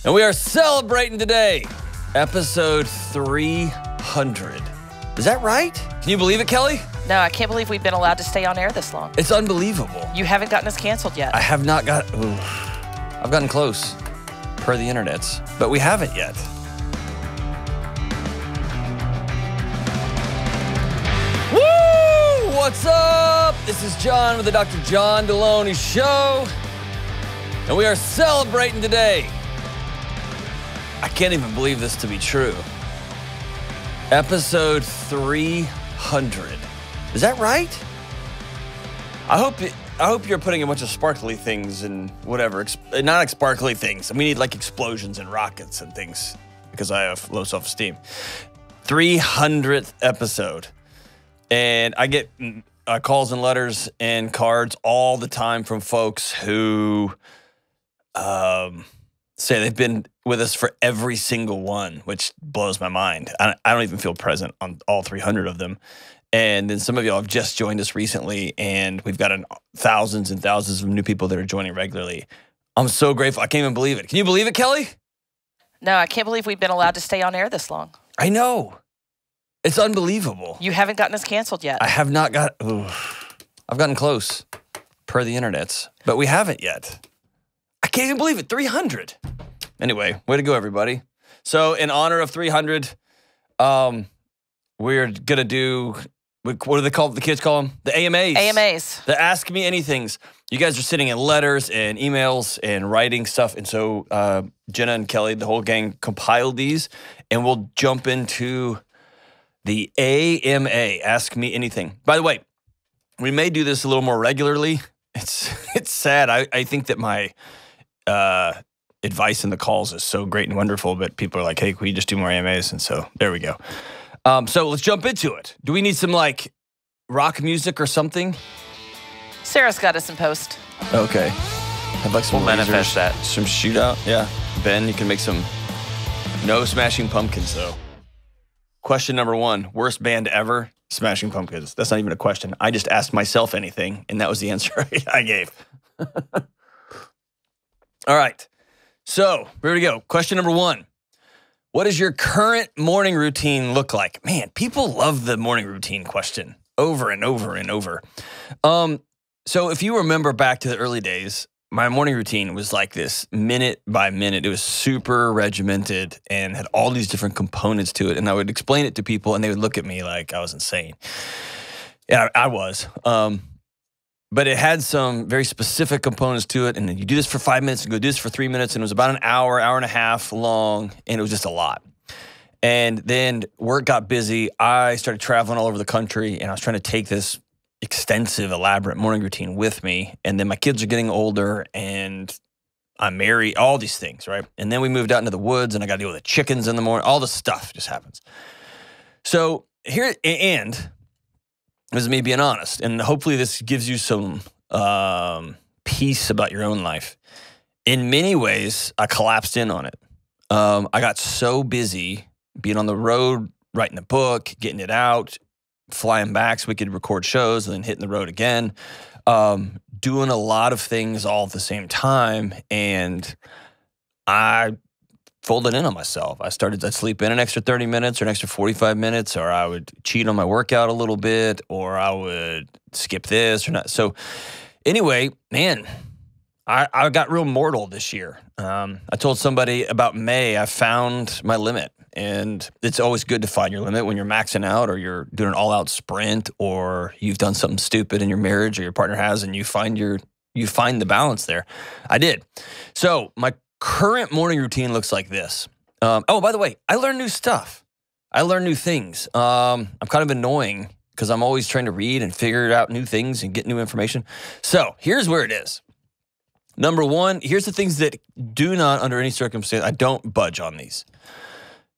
And we are celebrating today, episode 300. Is that right? Can you believe it, Kelly? No, I can't believe we've been allowed to stay on air this long. It's unbelievable. You haven't gotten us canceled yet. I have not got, I've gotten close, per the internets, but we haven't yet. Woo! What's up? This is John with the Dr. John Delony Show, and we are celebrating today. I can't even believe this to be true. Episode 300. Is that right? I hope you're putting a bunch of sparkly things and whatever. Not like sparkly things. We need like explosions and rockets and things because I have low self-esteem. 300th episode. And I get calls and letters and cards all the time from folks who say they've been with us for every single one, which blows my mind. I don't even feel present on all 300 of them. And then some of y'all have just joined us recently, and we've got thousands and thousands of new people that are joining regularly. I'm so grateful. I can't even believe it. Can you believe it, Kelly? No, I can't believe we've been allowed to stay on air this long. I know. It's unbelievable. You haven't gotten us canceled yet. I have not got, I've gotten close, per the internets, but we haven't yet. I can't even believe it, 300. Anyway, way to go, everybody. So in honor of 300, we're going to do, what do they call, the kids call them? The AMAs. AMAs. The Ask Me Anythings. You guys are sitting in letters and emails and writing stuff. And so Jenna and Kelly, the whole gang, compiled these. And we'll jump into the AMA, Ask Me Anything. By the way, we may do this a little more regularly. It's sad. I think that my advice in the calls is so great and wonderful, but people are like, hey, can we just do more AMAs? And so there we go. So let's jump into it. Do we need some like rock music or something? Sarah's got us in post. Okay. I'd like some We'll manifest that. Some shootout. Yeah. Ben, you can make some. No Smashing Pumpkins, though. Question number 1. Worst band ever? Smashing Pumpkins. That's not even a question. I just asked myself anything, and that was the answer I gave. All right. So, here we go. Question number 1. What does your current morning routine look like? Man, people love the morning routine question over and over and over. So if you remember back to the early days, my morning routine was like this, minute by minute. It was super regimented and had all these different components to it. And I would explain it to people, and they would look at me like I was insane. Yeah, I was. But it had some very specific components to it. And then you do this for 5 minutes and go do this for 3 minutes. And it was about an hour, hour and a half long. And it was just a lot. And then work got busy. I started traveling all over the country. And I was trying to take this extensive, elaborate morning routine with me. And then my kids are getting older. And I'm married. All these things, right? And then we moved out into the woods. And I got to deal with the chickens in the morning. All this stuff just happens. So here, and this is me being honest, and hopefully this gives you some peace about your own life. In many ways, I collapsed in on it. I got so busy being on the road, writing the book, getting it out, flying back so we could record shows, and then hitting the road again, doing a lot of things all at the same time, and I folded in on myself. I'd sleep in an extra 30 minutes or an extra 45 minutes, or I would cheat on my workout a little bit, or I would skip this or not. So anyway, man, I got real mortal this year. I told somebody about May, I found my limit. And it's always good to find your limit when you're maxing out or you're doing an all-out sprint or you've done something stupid in your marriage or your partner has, and you find the balance there. I did. So my current morning routine looks like this. Oh, by the way, I learn new stuff. I learn new things. I'm kind of annoying because I'm always trying to read and figure out new things and get new information. So here's where it is. Number 1, here's the things that do not, under any circumstance, I don't budge on these.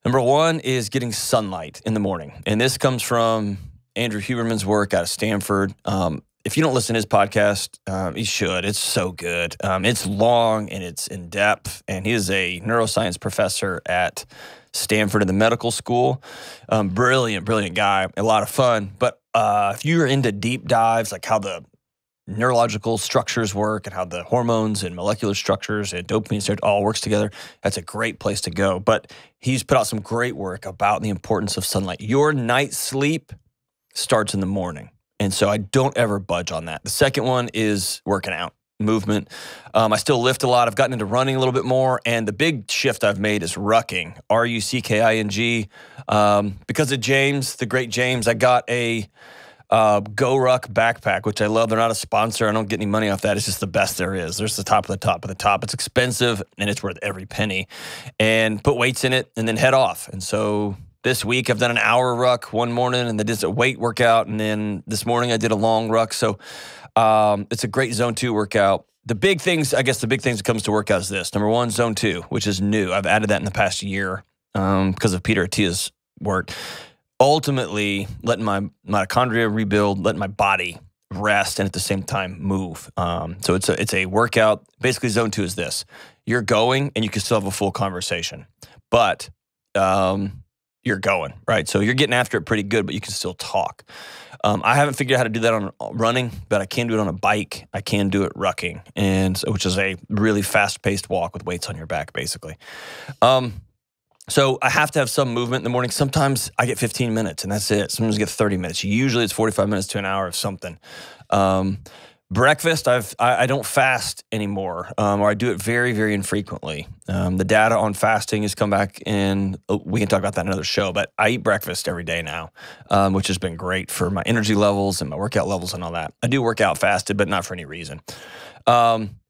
Number 1 is getting sunlight in the morning. And this comes from Andrew Huberman's work out of Stanford. If you don't listen to his podcast, you should. It's so good. It's long and it's in depth. And he is a neuroscience professor at Stanford in the medical school. Brilliant, brilliant guy. A lot of fun. But if you're into deep dives, like how the neurological structures work and how the hormones and molecular structures and dopamine and all works together. That's a great place to go. But he's put out some great work about the importance of sunlight. Your night's sleep starts in the morning. And so I don't ever budge on that. The second one is working out, movement. I still lift a lot. I've gotten into running a little bit more. And the big shift I've made is rucking, R-U-C-K-I-N-G. Because of James, the great James, I got a Go Ruck backpack, which I love. They're not a sponsor. I don't get any money off that. It's just the best there is. There's the top of the top of the top. It's expensive, and it's worth every penny. And put weights in it, and then head off. And so this week I've done an hour ruck one morning, and then did a weight workout. And then this morning I did a long ruck. So it's a great Zone 2 workout. The big things that comes to workout is this. Number one, Zone 2, which is new. I've added that in the past year because of Peter Attia's work. Ultimately, letting my mitochondria rebuild, letting my body rest, and at the same time move. So it's a workout. Basically, Zone 2 is this. You're going, and you can still have a full conversation. But you're going, right? So you're getting after it pretty good, but you can still talk. I haven't figured out how to do that on running, but I can do it on a bike. I can do it rucking, which is a really fast-paced walk with weights on your back, basically. So I have to have some movement in the morning. Sometimes I get 15 minutes, and that's it. Sometimes I get 30 minutes. Usually it's 45 minutes to an hour of something. Breakfast, I don't fast anymore, or I do it very, very infrequently. The data on fasting has come back, and we can talk about that in another show, but I eat breakfast every day now, which has been great for my energy levels and my workout levels and all that. I do work out fasted, but not for any reason.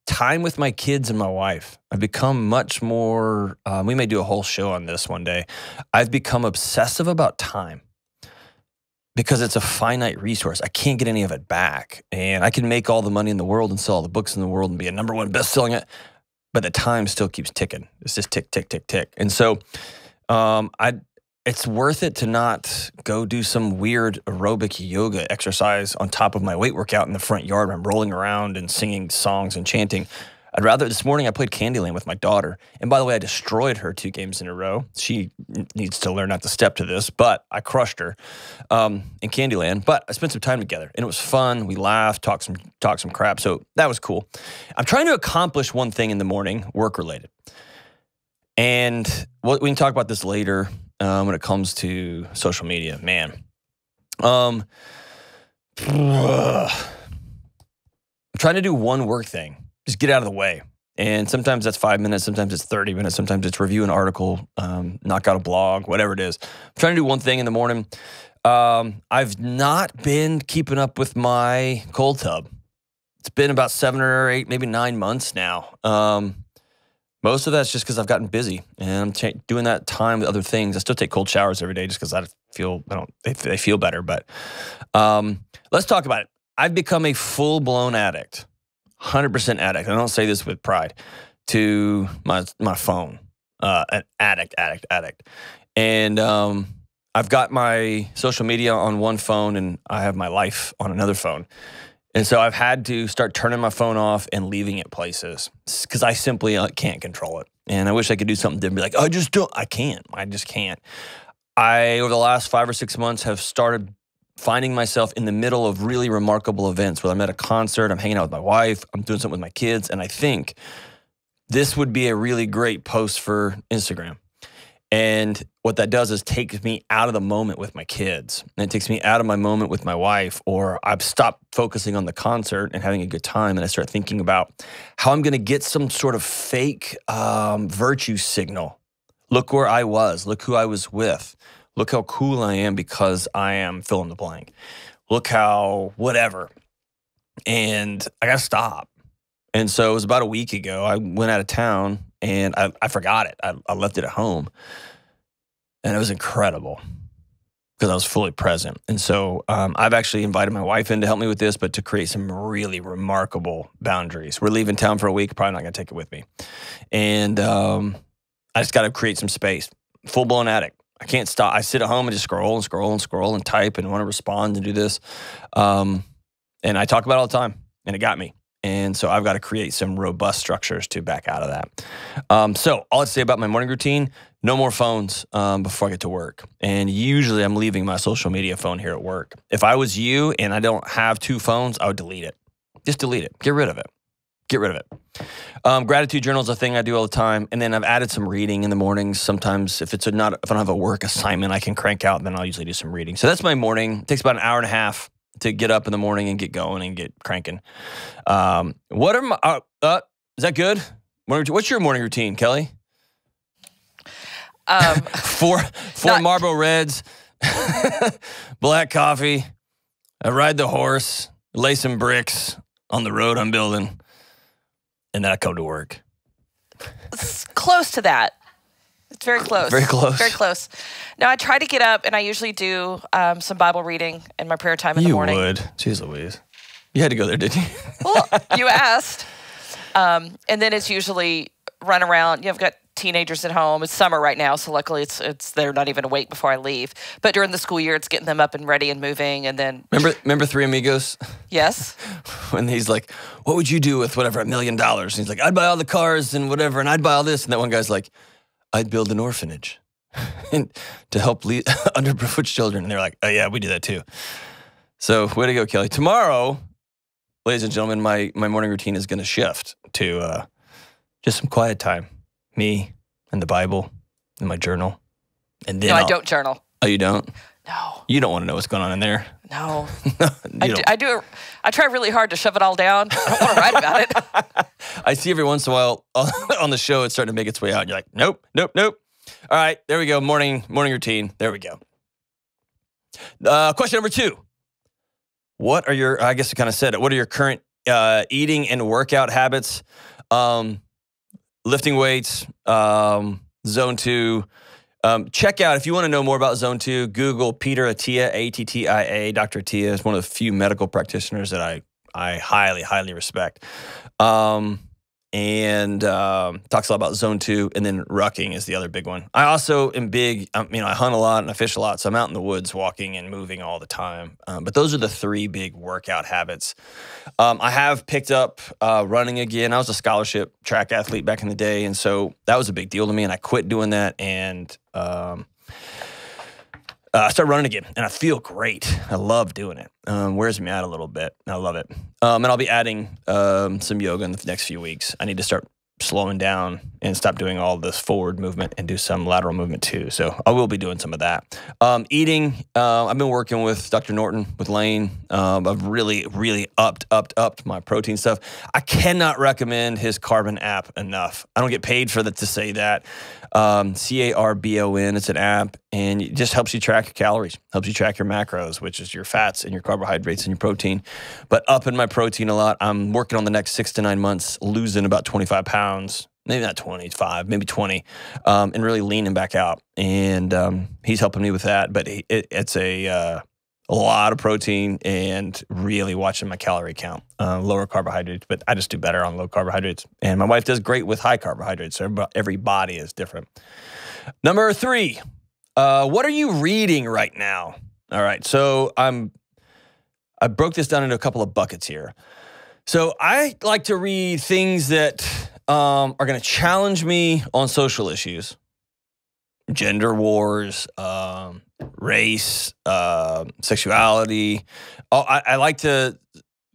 Time with my kids and my wife. I've become much more, we may do a whole show on this one day. I've become obsessive about time because it's a finite resource. I can't get any of it back. And I can make all the money in the world and sell all the books in the world and be a #1 best-selling it, but the time still keeps ticking. It's just tick, tick, tick, tick. And so it's worth it to not go do some weird aerobic yoga exercise on top of my weight workout in the front yard where I'm rolling around and singing songs and chanting. I'd rather, this morning I played Candyland with my daughter. And by the way, I destroyed her 2 games in a row. She needs to learn not to step to this, but I crushed her in Candyland. But I spent some time together, and it was fun. We laughed, talked some crap. So that was cool. I'm trying to accomplish one thing in the morning, work-related. And we can talk about this later. When it comes to social media, man. I'm trying to do one work thing. Just get out of the way. And sometimes that's 5 minutes, sometimes it's 30 minutes, sometimes it's review an article, knock out a blog, whatever it is. I'm trying to do one thing in the morning. I've not been keeping up with my cold tub. It's been about 7 or 8, maybe 9 months now. Most of that's just because I've gotten busy and I'm doing that time with other things. I still take cold showers every day just because they feel better. But let's talk about it. I've become a full-blown addict, 100% addict. I don't say this with pride, to my phone. An addict. And I've got my social media on one phone and I have my life on another phone. And so I've had to start turning my phone off and leaving it places because I simply can't control it. And I wish I could do something different. Be like, I can't. I just can't. Over the last 5 or 6 months, have started finding myself in the middle of really remarkable events, whether I'm at a concert, I'm hanging out with my wife, I'm doing something with my kids, and I think this would be a really great post for Instagram. And what that does is takes me out of the moment with my kids. And it takes me out of my moment with my wife, or I've stopped focusing on the concert and having a good time, and I start thinking about how I'm going to get some sort of fake virtue signal. Look where I was. Look who I was with. Look how cool I am because I am fill in the blank. Look how whatever. And I got to stop. And so it was about a week ago. I went out of town and I forgot it. I left it at home. And it was incredible because I was fully present. And so I've actually invited my wife in to help me with this, but to create some really remarkable boundaries. We're leaving town for a week. Probably not going to take it with me. And I just got to create some space. Full-blown addict. I can't stop. I sit at home and just scroll and scroll and scroll and type and want to respond and do this. And I talk about it all the time, and it got me. And so I've got to create some robust structures to back out of that. So all I'd say about my morning routine, no more phones before I get to work. And usually I'm leaving my social media phone here at work. If I was you and I don't have 2 phones, I would delete it. Just delete it. Get rid of it. Get rid of it. Gratitude journal is a thing I do all the time. And then I've added some reading in the mornings. Sometimes if I don't have a work assignment I can crank out, then I'll usually do some reading. So that's my morning. It takes about an hour and a half to get up in the morning and get going and get cranking. What are my, is that good? What's your morning routine, Kelly? Four Marlboro Reds, black coffee. I ride the horse, lay some bricks on the road I'm building, and then I come to work. It's close to that. It's very close. Very close. Very close. Now, I try to get up, and I usually do some Bible reading in my prayer time in the morning. You would. Jeez Louise. You had to go there, didn't you? Well, you asked. And then it's usually run around. You've got teenagers at home. It's summer right now, so luckily it's they're not even awake before I leave. But during the school year, it's getting them up and ready and moving, and then... Remember Three Amigos? Yes. When he's like, what would you do with whatever, $1 million? And he's like, I'd buy all the cars and whatever, and I'd buy all this. And that one guy's like, I'd build an orphanage to help underprivileged children. And they're like, oh yeah, we do that too. So way to go, Kelly. Tomorrow, ladies and gentlemen, my morning routine is going to shift to just some quiet time. Me and the Bible and my journal. And then no, I don't journal. Oh, you don't? No. You don't want to know what's going on in there. No. I try really hard to shove it all down. I don't want to write about it. I see every once in a while on the show, it's starting to make its way out. And you're like, nope. All right, there we go. Morning routine. There we go. Question number 2. What are your, I guess I kind of said it, what are your current eating and workout habits? Lifting weights, Zone 2. Check out, if you want to know more about Zone 2, Google Peter Attia, A-T-T-I-A. Dr. Attia is one of the few medical practitioners that I highly, highly respect. And talks a lot about Zone 2, and then rucking is the other big one. I also am big, I hunt a lot and I fish a lot, so I'm out in the woods walking and moving all the time. But those are the 3 big workout habits. I have picked up running again. I was a scholarship track athlete back in the day, and so that was a big deal to me, and I quit doing that, and I started running again, and I feel great. I love doing it. Wears me out a little bit. I love it. And I'll be adding some yoga in the next few weeks. I need to start slowing down and stop doing all this forward movement and do some lateral movement too. So I will be doing some of that. Eating, I've been working with Dr. Norton, with Lane. I've really, really upped my protein stuff. I cannot recommend his Carbon app enough. I don't get paid for that to say that. Carbon, it's an app, and it just helps you track your calories, helps you track your macros, which is your fats and your carbohydrates and your protein. But upping my protein a lot. I'm working on the next 6 to 9 months, losing about 25 pounds, maybe not 25, maybe 20, and really leaning back out. And he's helping me with that. But it's a lot of protein and really watching my calorie count, lower carbohydrates, but I just do better on low carbohydrates. And my wife does great with high carbohydrates. So every body is different. Number 3, what are you reading right now? All right, so I broke this down into a couple of buckets here. So I like to read things that are going to challenge me on social issues, gender wars, race, sexuality. I like to,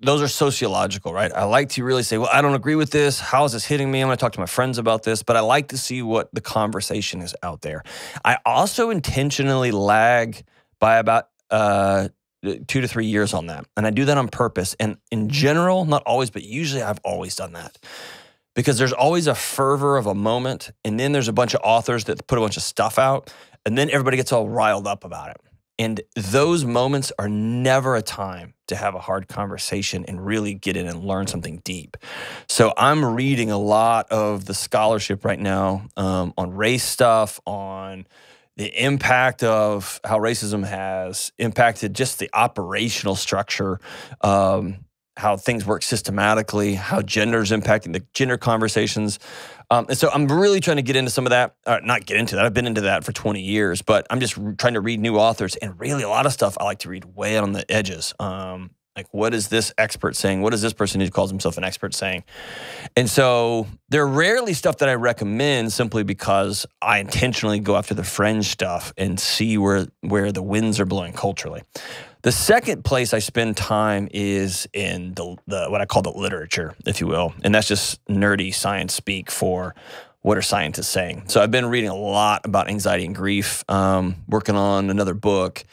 those are sociological, right? I like to really say, well, I don't agree with this. How is this hitting me? I'm going to talk to my friends about this, but I like to see what the conversation is out there. I also intentionally lag by about 2 to 3 years on that. And I do that on purpose. And in general, not always, but usually I've always done that. Because there's always a fervor of a moment, and then there's a bunch of authors that put a bunch of stuff out, and then everybody gets all riled up about it. And those moments are never a time to have a hard conversation and really get in and learn something deep. So I'm reading a lot of the scholarship right now on race stuff, on the impact of how racism has impacted just the operational structure, how things work systematically, how gender is impacting the gender conversations. And so I'm really trying to get into some of that, not get into that, I've been into that for 20 years, but I'm just trying to read new authors, and really a lot of stuff I like to read way on the edges. I Like, what is this expert saying? What is this person who calls himself an expert saying? And so they're rarely stuff that I recommend simply because I intentionally go after the fringe stuff and see where the winds are blowing culturally. The second place I spend time is in the what I call the literature, if you will. And that's just nerdy science speak for what are scientists saying. So I've been reading a lot about anxiety and grief, working on another book.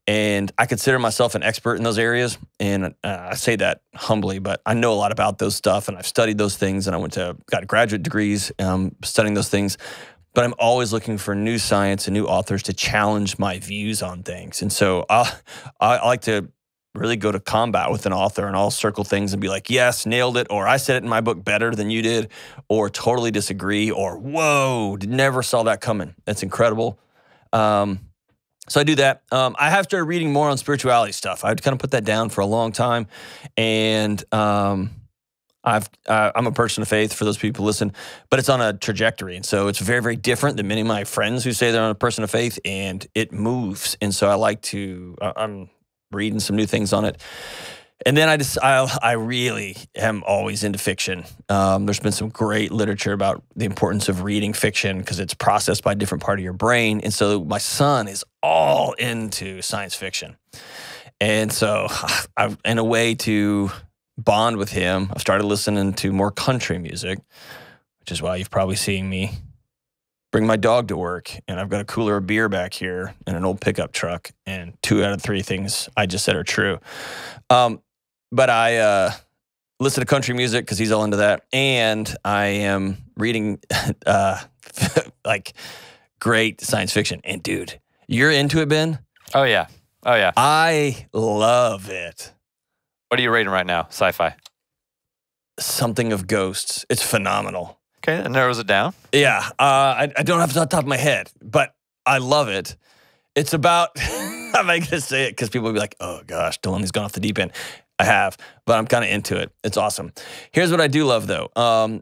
And I consider myself an expert in those areas. And I say that humbly, but I know a lot about those stuff. And I've studied those things. And I got graduate degrees studying those things. But I'm always looking for new science and new authors to challenge my views on things. And so I like to really go to combat with an author, and I'll circle things and be like, yes, nailed it, or I said it in my book better than you did, or totally disagree, or whoa, never saw that coming. That's incredible. So I do that. I have started reading more on spirituality stuff. I'd kind of put that down for a long time, and I'm a person of faith for those people who listen, but it's on a trajectory, and so it's very, very different than many of my friends who say they're on a person of faith, and it moves, and so I like to. I'm reading some new things on it. And then I really am always into fiction. There's been some great literature about the importance of reading fiction because it's processed by a different part of your brain. And so my son is all into science fiction. And so in a way to bond with him, I've started listening to more country music, which is why you've probably seen me bring my dog to work, and I've got a cooler of beer back here and an old pickup truck, and 2 out of 3 things I just said are true. But I listen to country music because he's all into that, and I am reading like great science fiction. And dude, you're into it, Ben? Oh yeah. Oh yeah. I love it. What are you rating right now? Sci-fi. Something of Ghosts. It's phenomenal. Okay, that narrows it down. Yeah, I don't have it on top of my head, but I love it. It's about, I'm not going to say it because people will be like, oh gosh, Delony's gone off the deep end. I have, but I'm kind of into it. It's awesome. Here's what I do love, though.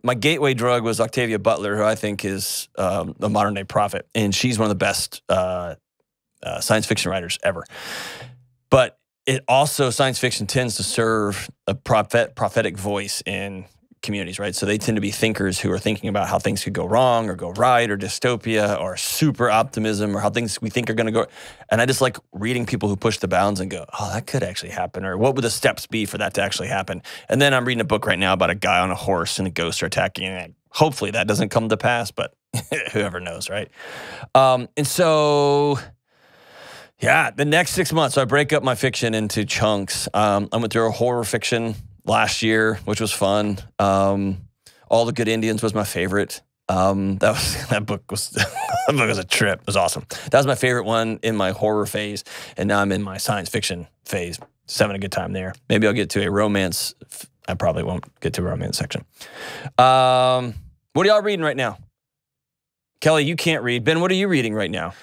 My gateway drug was Octavia Butler, who I think is a modern-day prophet, and she's one of the best science fiction writers ever. But it also, science fiction tends to serve a prophetic voice in communities, right? So they tend to be thinkers who are thinking about how things could go wrong or go right, or dystopia or super optimism, or how things we think are going to go. And I just like reading people who push the bounds and go, oh, that could actually happen, or what would the steps be for that to actually happen? And then I'm reading a book right now about a guy on a horse and a ghost are attacking, and hopefully that doesn't come to pass, but whoever knows, right? And so, yeah, the next 6 months, so I break up my fiction into chunks. I went through a horror fiction last year, which was fun. All the Good Indians was my favorite. That book was a trip. It was awesome. That was my favorite one in my horror phase, and now I'm in my science fiction phase. Just having a good time there. Maybe I'll get to a romance. I probably won't get to a romance section. What are y'all reading right now? Kelly, you can't read. Ben, what are you reading right now?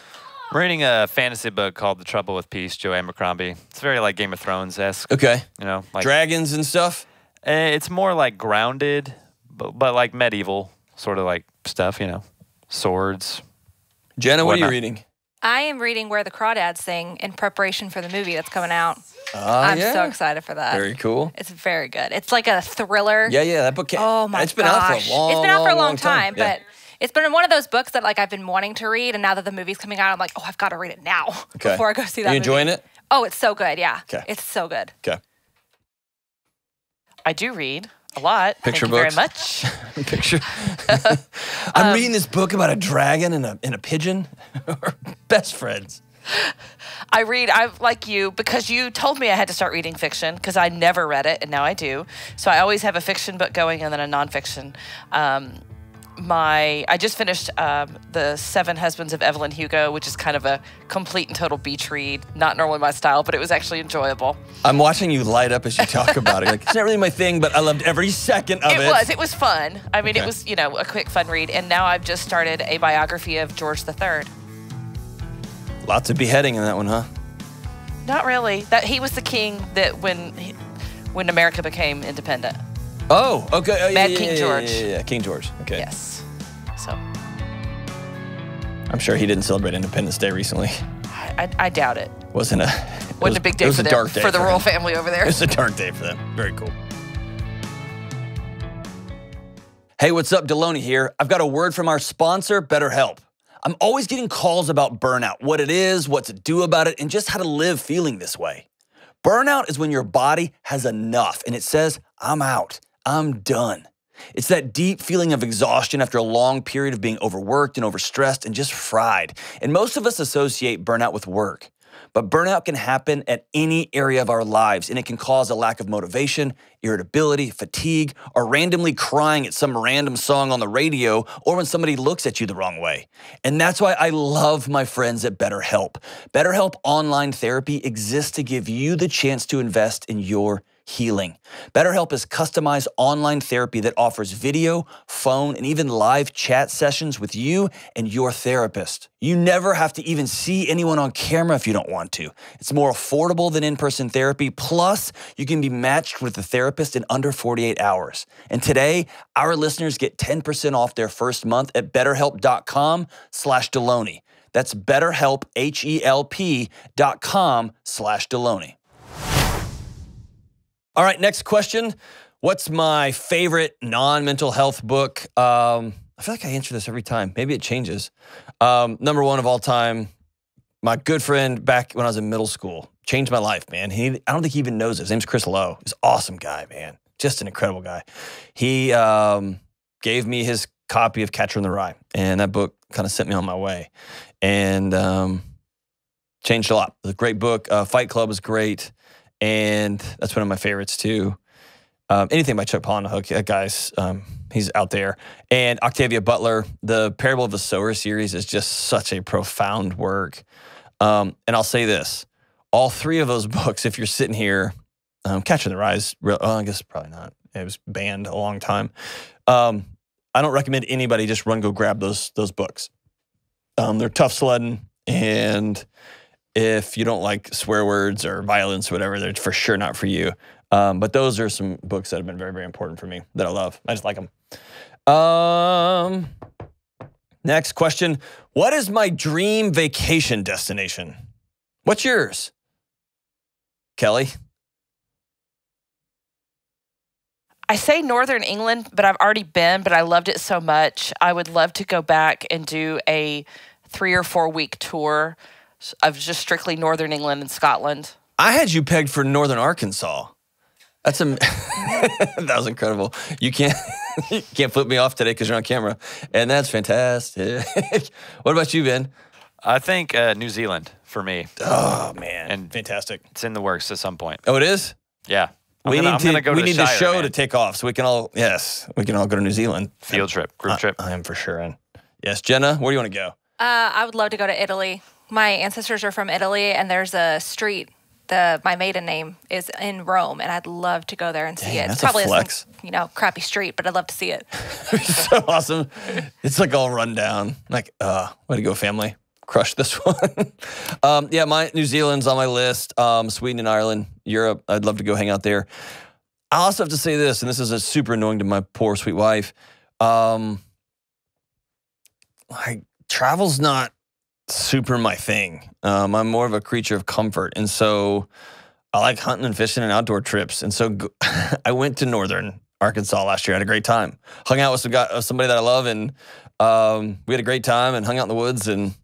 I'm reading a fantasy book called The Trouble with Peace, Joanne McCrombie. It's very like Game of Thrones-esque. Okay. You know, like dragons and stuff? It's more like grounded, but like medieval sort of like stuff, you know, swords. Jenna, what are you reading? I am reading Where the Crawdads Sing in preparation for the movie that's coming out. I'm so excited for that. Very cool. It's very good. It's like a thriller. Yeah, that book. Oh my gosh. It's been out for a long, It's been out for a long time, yeah. but it's been one of those books that like I've been wanting to read, and now that the movie's coming out, I'm like, oh, I've got to read it now before I go see that movie. You enjoying it? Oh, it's so good, yeah. Okay. It's so good. Okay. I do read a lot. Picture Thank books. You very much. Picture. I'm reading this book about a dragon and a pigeon. We're best friends. I like you, because you told me I had to start reading fiction because I never read it, and now I do. So I always have a fiction book going and then a nonfiction. I just finished The 7 Husbands of Evelyn Hugo, which is kind of a complete and total beach read. Not normally my style, but it was actually enjoyable. I'm watching you light up as you talk about it. Like, it's not really my thing, but I loved every second of it. It was fun. I mean, It was, a quick, fun read. And now I've just started a biography of George III. Lots of beheading in that one, huh? Not really. He was the king that when America became independent. Oh, okay. Mad King George. Yeah, King George. Okay. Yes. So. I'm sure he didn't celebrate Independence Day recently. I doubt it. Wasn't Wasn't a big day it was for a them, dark day for the for royal him. family over there. It's a dark day for them. Very cool. Hey, what's up? Delony here. I've got a word from our sponsor, BetterHelp. I'm always getting calls about burnout, what it is, what to do about it, and just how to live feeling this way. Burnout is when your body has enough and it says, I'm out, I'm done. It's that deep feeling of exhaustion after a long period of being overworked and overstressed and just fried. And most of us associate burnout with work. But burnout can happen at any area of our lives, and it can cause a lack of motivation, irritability, fatigue, or randomly crying at some random song on the radio or when somebody looks at you the wrong way. And that's why I love my friends at BetterHelp. BetterHelp Online Therapy exists to give you the chance to invest in your healing. BetterHelp is customized online therapy that offers video, phone, and even live chat sessions with you and your therapist. You never have to even see anyone on camera if you don't want to. It's more affordable than in-person therapy. Plus, you can be matched with a therapist in under 48 hours. And today, our listeners get 10% off their first month at betterhelp.com/Delony. That's betterhelp, HELP.com/Delony. All right, next question. What's my favorite non-mental health book? I feel like I answer this every time. Maybe it changes. Number one of all time, my good friend back when I was in middle school. Changed my life, man. I don't think he even knows it. His name's Chris Lowe. He's an awesome guy, man. Just an incredible guy. He gave me his copy of Catcher in the Rye, and that book kind of sent me on my way. And changed a lot. It was a great book. Fight Club was great. And that's one of my favorites too. Anything by Chuck Palahniuk, that guy's, he's out there. And Octavia Butler, the Parable of the Sower series is just such a profound work. And I'll say this, all three of those books, if you're sitting here, Catcher in the Rye is real, I guess probably not. It was banned a long time. I don't recommend anybody just go grab those books. They're tough sledding, and if you don't like swear words or violence or whatever, they're for sure not for you. But those are some books that have been very, very important for me that I love. I just like them. Next question. What is my dream vacation destination? What's yours? Kelly? I say Northern England, but I've already been, but I loved it so much. I would love to go back and do a 3 or 4 week tour of just strictly Northern England and Scotland. I had you pegged for Northern Arkansas. That's that was incredible. You can't flip me off today because you're on camera, and that's fantastic. What about you, Ben? I think New Zealand for me. Oh man, And fantastic. It's in the works at some point. Oh, it is. Yeah. We need the Shire, show man. to take off so we can all go to New Zealand. Field trip, group trip. I am for sure in. Yes, Jenna, where do you want to go? I would love to go to Italy. My ancestors are from Italy, and there's a street. My maiden name is in Rome, and I'd love to go there and see Dang, it. that's It's probably a flex. crappy street, but I'd love to see it. So awesome. It's like all run down. Like, way to go, family. Crush this one. Yeah, my New Zealand's on my list. Sweden and Ireland, Europe. I'd love to go hang out there. I also have to say this, and this is super annoying to my poor sweet wife. Travel's not super my thing. I'm more of a creature of comfort, and so I like hunting and fishing and outdoor trips. And so I went to Northern Arkansas last year. I had a great time. Hung out with somebody that I love, and we had a great time and hung out in the woods. And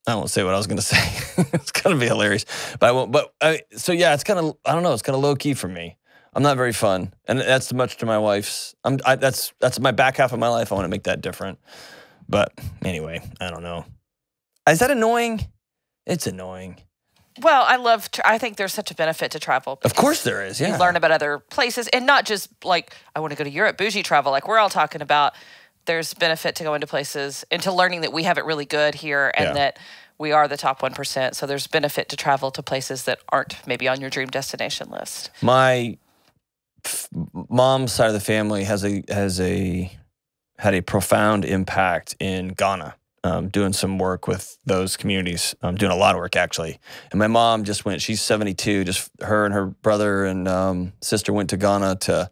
I won't say what I was going to say. It's going to be hilarious, but I won't. But so yeah, it's kind of, I don't know. It's kind of low key for me. I'm not very fun, and that's much to my wife's. That's my back half of my life. I want to make that different. But anyway, I don't know. Is that annoying? It's annoying. Well, I think there's such a benefit to travel. Of course there is, yeah. You learn about other places, and not just like, I want to go to Europe, bougie travel, like we're all talking about. There's benefit to going to places and to learning that we have it really good here and that we are the top 1%. So there's benefit to travel to places that aren't maybe on your dream destination list. My mom's side of the family had a profound impact in Ghana, doing some work with those communities, doing a lot of work actually. And my mom just went, she's 72, just her and her brother and sister went to Ghana to,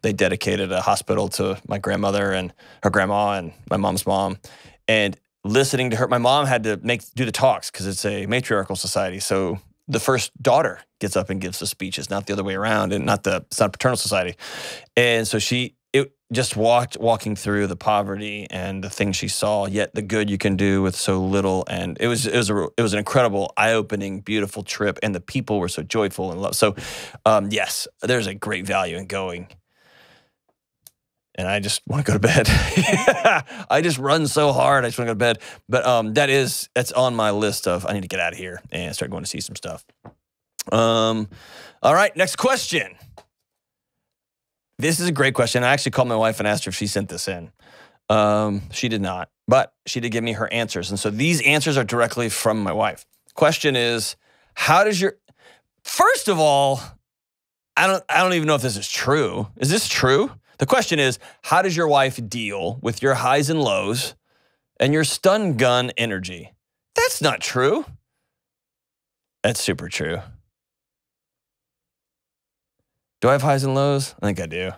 they dedicated a hospital to my grandmother and her grandma and my mom's mom. And listening to her. My mom had to do the talks because it's a matriarchal society. So the first daughter gets up and gives the speeches, not the other way around, and it's not a paternal society. And so walking through the poverty and the things she saw, yet the good you can do with so little. And it was an incredible, eye-opening, beautiful trip, and the people were so joyful and love. So, yes, there's a great value in going. And I just want to go to bed. I just run so hard. I just want to go to bed. But that's on my list of I need to get out of here and start going to see some stuff. All right, next question. This is a great question. I actually called my wife and asked her if she sent this in. She did not, but she did give me her answers. And so these answers are directly from my wife. Question is, first of all, I don't even know if this is true. Is this true? The question is, how does your wife deal with your highs and lows and your stun gun energy? That's not true. That's super true. Do I have highs and lows? I think I do.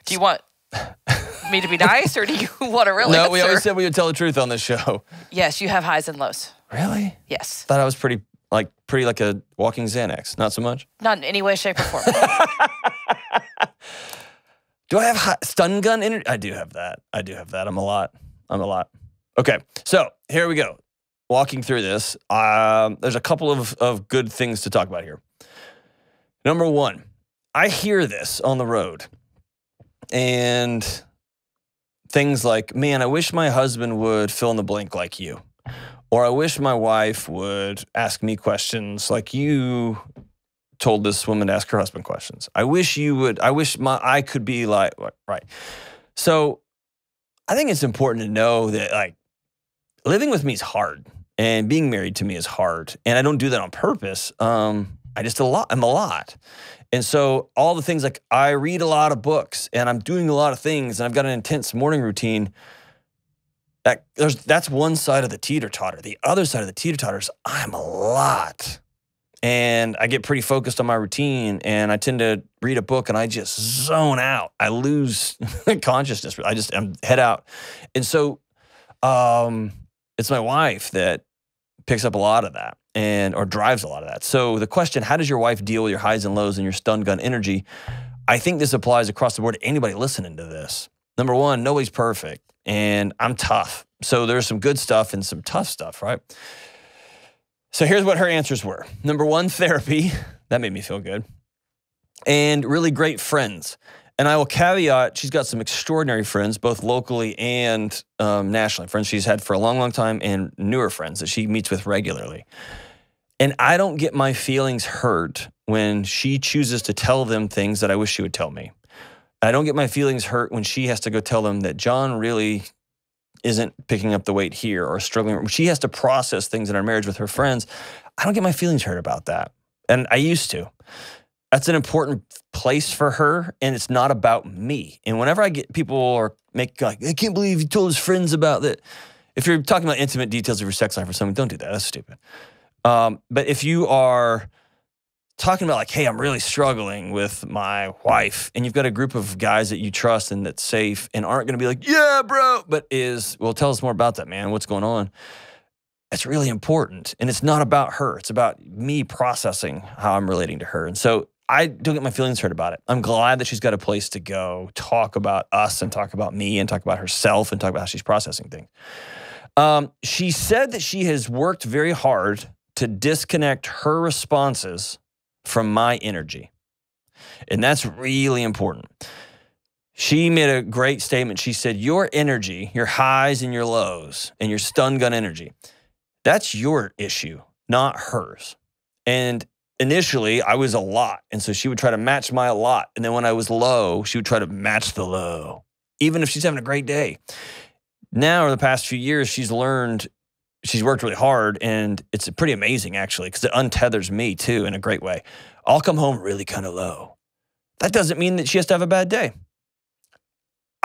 Do you want me to be nice, or do you want to really No, answer? we always said we would tell the truth on this show. Yes, you have highs and lows. Really? Yes. Thought I was pretty like a walking Xanax. Not so much? Not in any way, shape, or form. Do I have stun gun energy? I do have that. I'm a lot. Okay, so here we go. Walking through this, there's a couple of good things to talk about here. Number one, I hear this on the road. And things like, man, I wish my husband would fill in the blank like you. Or I wish my wife would ask me questions like you told this woman to ask her husband questions. I wish I could be like, right. So I think it's important to know that like living with me is hard and being married to me is hard. And I don't do that on purpose. I'm a lot. And so all the things like I read a lot of books and I'm doing a lot of things and I've got an intense morning routine. That's one side of the teeter-totter. The other side of the teeter-totter is I'm a lot. And I get pretty focused on my routine and I tend to read a book and I just zone out. I lose consciousness. I'm head out. And so it's my wife that picks up a lot of that or drives a lot of that. So the question, how does your wife deal with your highs and lows and your stun gun energy? I think this applies across the board to anybody listening to this. Number one, nobody's perfect and I'm tough. So there's some good stuff and some tough stuff, right? So here's what her answers were. Number one, therapy. That made me feel good. And really great friends. And I will caveat, she's got some extraordinary friends, both locally and nationally. Friends she's had for a long, long time and newer friends that she meets with regularly. And I don't get my feelings hurt when she chooses to tell them things that I wish she would tell me. I don't get my feelings hurt when she has to go tell them that John really isn't picking up the weight here or struggling. She has to process things in our marriage with her friends. I don't get my feelings hurt about that. And I used to. That's an important place for her, and it's not about me. And whenever I get people I can't believe you told his friends about that. If you're talking about intimate details of your sex life or something, don't do that. That's stupid. But if you are talking about like, hey, I'm really struggling with my wife, and you've got a group of guys that you trust and that's safe and aren't going to be like, yeah, bro, but tell us more about that, man. What's going on? That's really important. And it's not about her. It's about me processing how I'm relating to her. And so I don't get my feelings hurt about it. I'm glad that she's got a place to go talk about us and talk about me and talk about herself and talk about how she's processing things. She said that she has worked very hard to disconnect her responses from my energy. And that's really important. She made a great statement. She said, your energy, your highs and your lows and your stun gun energy, that's your issue, not hers. And initially, I was a lot. And so she would try to match my lot. And then when I was low, she would try to match the low, even if she's having a great day. Now, over the past few years, she's worked really hard, and it's pretty amazing, actually, because it untethers me, too, in a great way. I'll come home really kind of low. That doesn't mean that she has to have a bad day.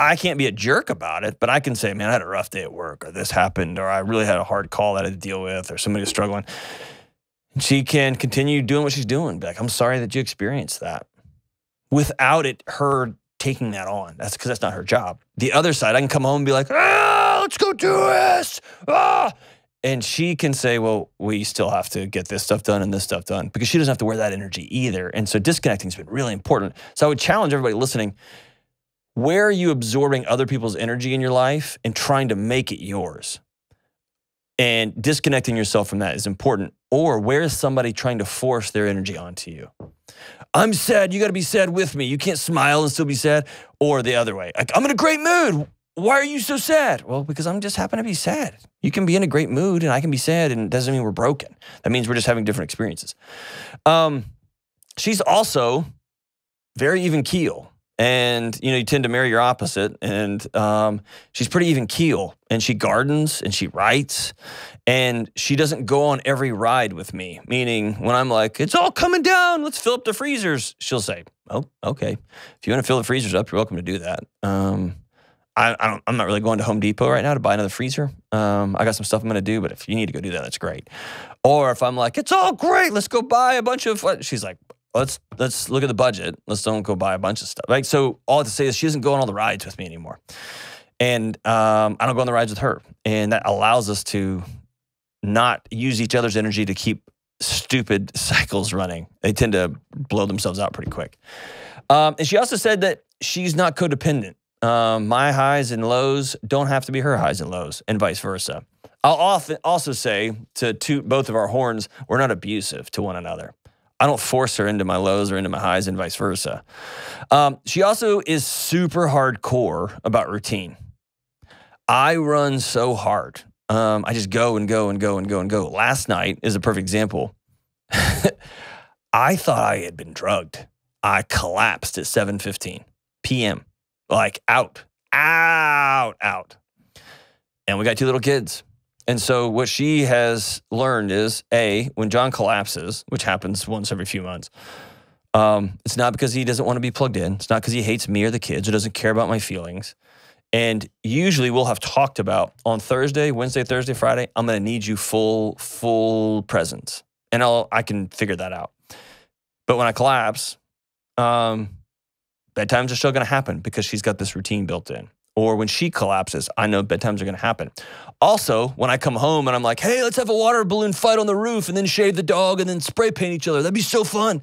I can't be a jerk about it, but I can say, man, I had a rough day at work, or this happened, or I really had a hard call that I had to deal with, or somebody was struggling. And she can continue doing what she's doing. Be like, I'm sorry that you experienced that. Without her taking that on. That's because that's not her job. The other side, I can come home and be like, let's go do this. Ah. And she can say, well, we still have to get this stuff done and this stuff done, because she doesn't have to wear that energy either. And so disconnecting has been really important. So I would challenge everybody listening, where are you absorbing other people's energy in your life and trying to make it yours? And disconnecting yourself from that is important. Or where is somebody trying to force their energy onto you? I'm sad, you got to be sad with me. You can't smile and still be sad. Or the other way, like, I'm in a great mood. Why are you so sad? Well, because I'm just happen to be sad. You can be in a great mood and I can be sad, and it doesn't mean we're broken. That means we're just having different experiences. She's also very even keel. And, you tend to marry your opposite. And she's pretty even keel. And she gardens and she writes. And she doesn't go on every ride with me. Meaning, when I'm like, it's all coming down, let's fill up the freezers, she'll say, oh, okay. If you want to fill the freezers up, you're welcome to do that. I'm not really going to Home Depot right now to buy another freezer. I got some stuff I'm going to do, but if you need to go do that, that's great. Or if I'm like, it's all great, let's go buy a bunch of, she's like, let's look at the budget. Let's don't go buy a bunch of stuff. Right? So all I have to say is she doesn't go on all the rides with me anymore. And I don't go on the rides with her. And that allows us to not use each other's energy to keep stupid cycles running. They tend to blow themselves out pretty quick. And she also said that she's not codependent. My highs and lows don't have to be her highs and lows, and vice versa. I'll often also say, to toot both of our horns, we're not abusive to one another. I don't force her into my lows or into my highs, and vice versa. She also is super hardcore about routine. I run so hard. I just go and go and go and go and go. Last night is a perfect example. I thought I had been drugged. I collapsed at 7:15 p.m. Like out. And we got 2 little kids. And so what she has learned is, when John collapses, which happens once every few months, it's not because he doesn't want to be plugged in. It's not because he hates me or the kids or doesn't care about my feelings. And usually we'll have talked about on Thursday, Wednesday, Thursday, Friday, I'm going to need you full presence. And I can figure that out. But when I collapse, bedtimes are still going to happen because she's got this routine built in. Or when she collapses, I know bedtimes are going to happen. Also, when I come home and I'm like, hey, let's have a water balloon fight on the roof and then shave the dog and then spray paint each other. That'd be so fun.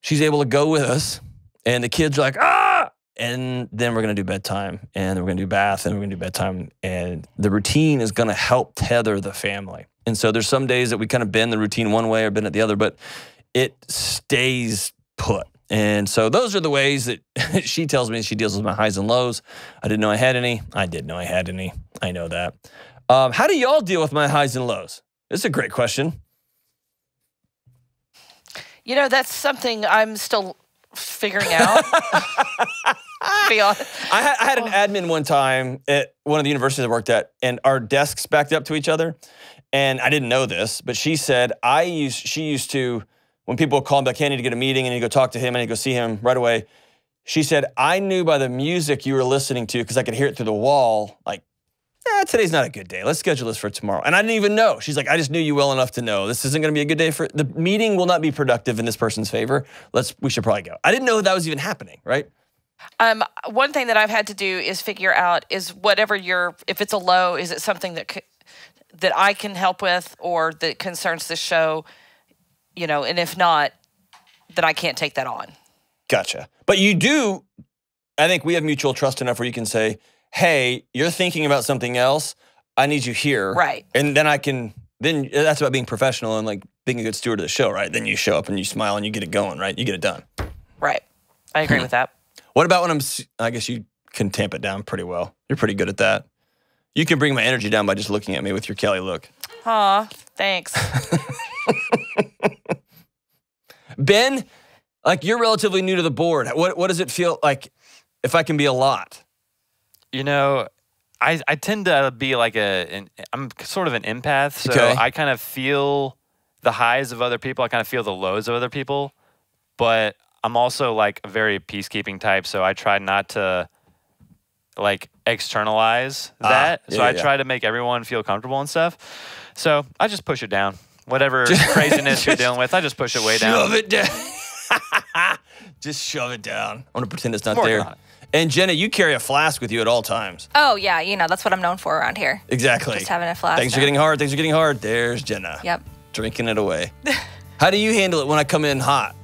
She's able to go with us. And the kids are like, ah! And then we're going to do bedtime. And then we're going to do bath. And we're going to do bedtime. And the routine is going to help tether the family. And so there's some days that we kind of bend the routine one way or bend it the other. But it stays put. And so those are the ways that she tells me she deals with my highs and lows. I didn't know I had any. I did know I had any. I know that. How do y'all deal with my highs and lows? This is a great question. That's something I'm still figuring out. To be honest. I had an admin one time at one of the universities I worked at, and our desks backed up to each other. And I didn't know this, but she said she used to, when people would call me, like, hey, I need to get a meeting, and you go talk to him, and you go see him right away. She said, I knew by the music you were listening to, because I could hear it through the wall, like, today's not a good day. Let's schedule this for tomorrow. And I didn't even know. She's like, I just knew you well enough to know this isn't going to be a good day for, the meeting will not be productive in this person's favor. We should probably go. I didn't know that was even happening, right? One thing that I've had to do is figure out is if it's a low, is it something that I can help with or that concerns the show? And if not, then I can't take that on. Gotcha. But you do, I think we have mutual trust enough where you can say, hey, you're thinking about something else. I need you here. Right. And then then that's about being professional and like being a good steward of the show, right? Then you show up and you smile and you get it going, right? You get it done. Right. I agree with that. What about when I guess you can tamp it down pretty well. You're pretty good at that. You can bring my energy down by just looking at me with your Kelly look. Aw, thanks. Ben, like, you're relatively new to the board. What does it feel like if I can be a lot? I tend to be like I'm sort of an empath, so okay. I kind of feel the highs of other people. I kind of feel the lows of other people, but I'm also like a very peacekeeping type, so I try not to like externalize that. So I try to make everyone feel comfortable and stuff. So I just push it down. Whatever craziness you're dealing with, I just push it way down. Shove it down. Just shove it down. I want to pretend it's not Working there. on it. And Jenna, you carry a flask with you at all times. Oh, yeah. That's what I'm known for around here. Exactly. Just having a flask. Things are getting hard. Things are getting hard. There's Jenna. Yep. Drinking it away. How do you handle it when I come in hot?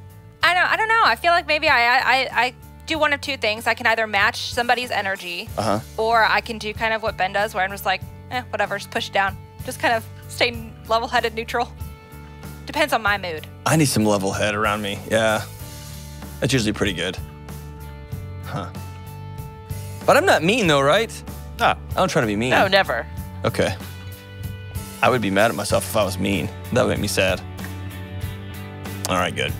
I don't know. I feel like maybe I do one of two things. I can either match somebody's energy, or I can do kind of what Ben does, where I'm just like, whatever, just push it down. Just kind of stay level-headed, neutral. Depends on my mood. I need some level head around me. Yeah. That's usually pretty good. Huh. But I'm not mean though, right? No. I don't try to be mean. No, never. Okay. I would be mad at myself if I was mean. That would make me sad. All right, good.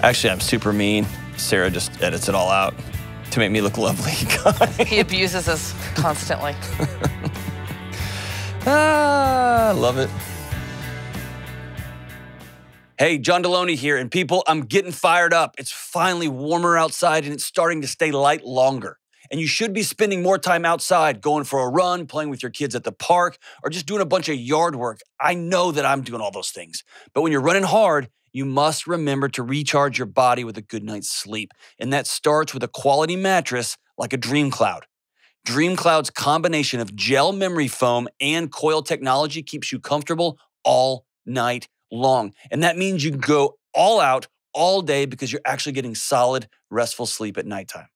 Actually, I'm super mean. Sarah just edits it all out to make me look lovely. He abuses us constantly. I love it. Hey, John Delony here. And people, I'm getting fired up. It's finally warmer outside and it's starting to stay light longer. And you should be spending more time outside, going for a run, playing with your kids at the park, or just doing a bunch of yard work. I know that I'm doing all those things. But when you're running hard, you must remember to recharge your body with a good night's sleep. And that starts with a quality mattress like a Dream Cloud. Dream Cloud's combination of gel memory foam and coil technology keeps you comfortable all night long. And that means you can go all out all day because you're actually getting solid, restful sleep at nighttime.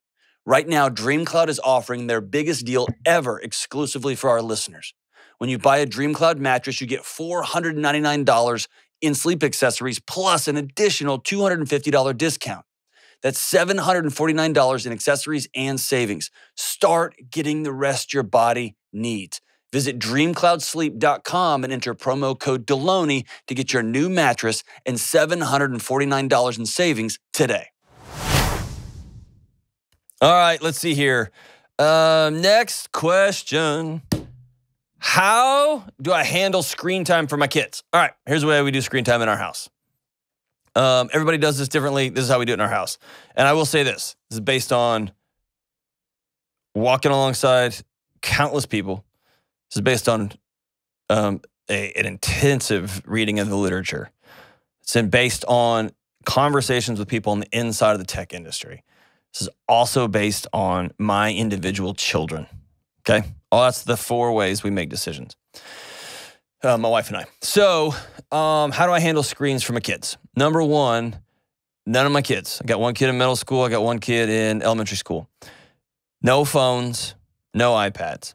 Right now, Dream Cloud is offering their biggest deal ever exclusively for our listeners. When you buy a Dream Cloud mattress, you get $499 in sleep accessories plus an additional $250 discount. That's $749 in accessories and savings. Start getting the rest your body needs. Visit dreamcloudsleep.com and enter promo code Delony to get your new mattress and $749 in savings today. All right, let's see here. Next question. How do I handle screen time for my kids? All right, here's the way we do screen time in our house. Everybody does this differently. This is how we do it in our house. And I will say this. This is based on walking alongside countless people. This is based on an intensive reading of the literature. It's based on conversations with people on the inside of the tech industry. This is also based on my individual children. Okay? That's the 4 ways we make decisions. My wife and I. So, how do I handle screens for my kids? Number 1, none of my kids. I got 1 kid in middle school. I got 1 kid in elementary school. No phones, no iPads.